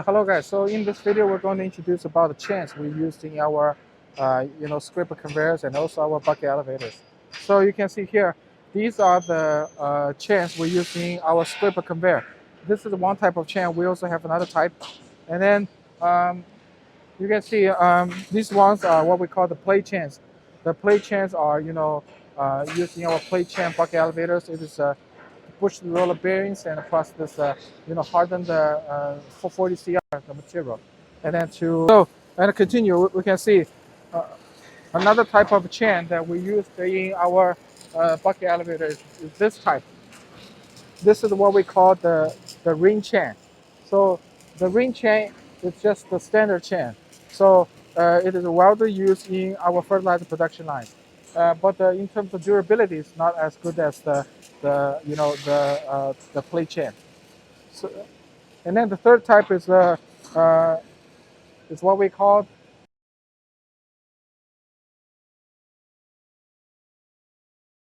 Hello guys, so in this video we're going to introduce about the chains we used in our scraper conveyors and also our bucket elevators. So you can see here, these are the chains we use in our scraper conveyor. This is one type of chain. We also have another type. And then you can see these ones are what we call the plate chains. The plate chains are used in our plate chain bucket elevators. It is push the roller bearings and plus this harden the 440 CR the material, and then to continue we can see uh, another type of chain that we use in our bucket elevators is this type. This is what we call the ring chain. So the ring chain is just the standard chain. So it is widely used in our fertilizer production lines. But in terms of durability, it's not as good as the plate chain. So, and then the third type is what we call